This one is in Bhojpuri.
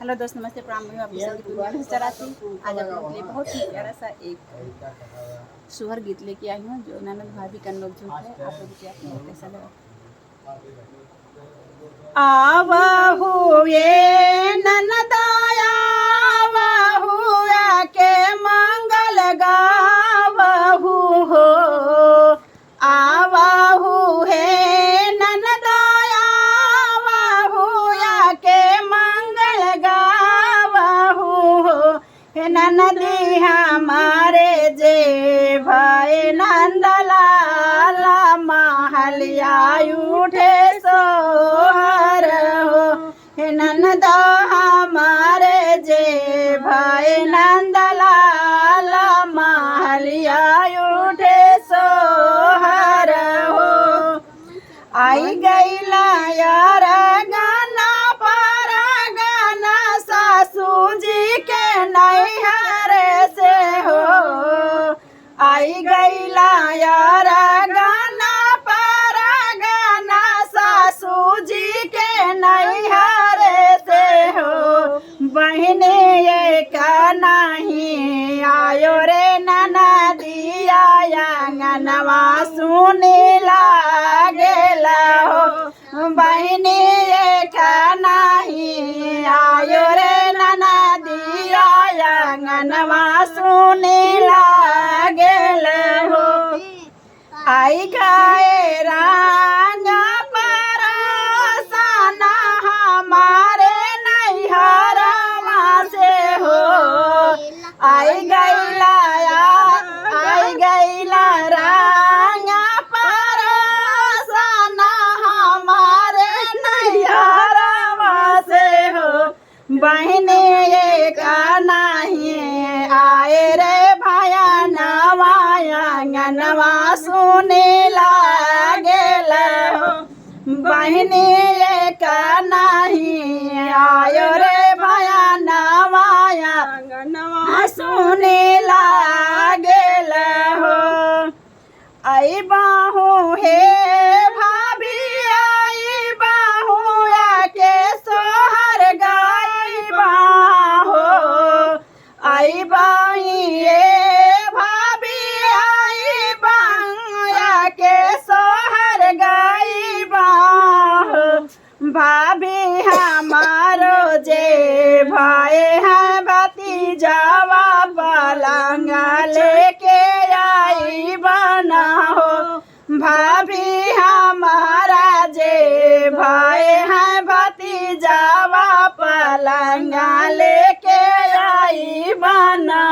हेलो दोस्त, नमस्ते, प्रणाम। मैं आपकी संगीत दुनिया में चराती। आज आप लोगों के लिए बहुत ही प्यारा सा एक सुहर गीत लेके आई हूँ जो ननद भाभी का नोकझोंक है। आप लोगों को आप लोगों को कैसा लगा? आवा हुए ननदाया हुआ के मंगल गावहु हो। आवा हुए ननदाया हुआ के मंगल गावहु हो। हे ननदी हमारे जे भाई नंदलाल महलिया उठे सोहर हो। हे ननदा हमारे जे भाई नंदलाल महलिया उठे सोहर हो। आई गईला यार गाना पर गाना सासू जी के नैहर से हो। आई गईला यार गाना पर गाना सासू जी के नैहर से हो। बहने ये का नहीं आयो रे ननदिया आंगनवा सुने लागेला हो। बहने ये का नहीं आयो रे ननदिया आंगनवा सुने लागेला हो। आई गाए रांगा परासना हमारे नैहरवा से हो। आई गईला रांगा परासना हमारे नैहरवा से हो। बहने ये का नहीं आए रे भाया नवाया आंगनवा सुने लागेला हो। बहने ये का नहीं आयो रे भाया नवाया आंगनवा सुने लागेला हो। आई बाहू हे भाभी आई बाहू के सोहर गाई बाहो। आई बाही ये भाभी आई बाया के सोहर गाई बाहो। भाभी हमारो जे भाई है भतीजावा पलंगा लेके आई बना हो। भाभी हमारा जे भाई है भतीजावा पलंगा लेके आई बना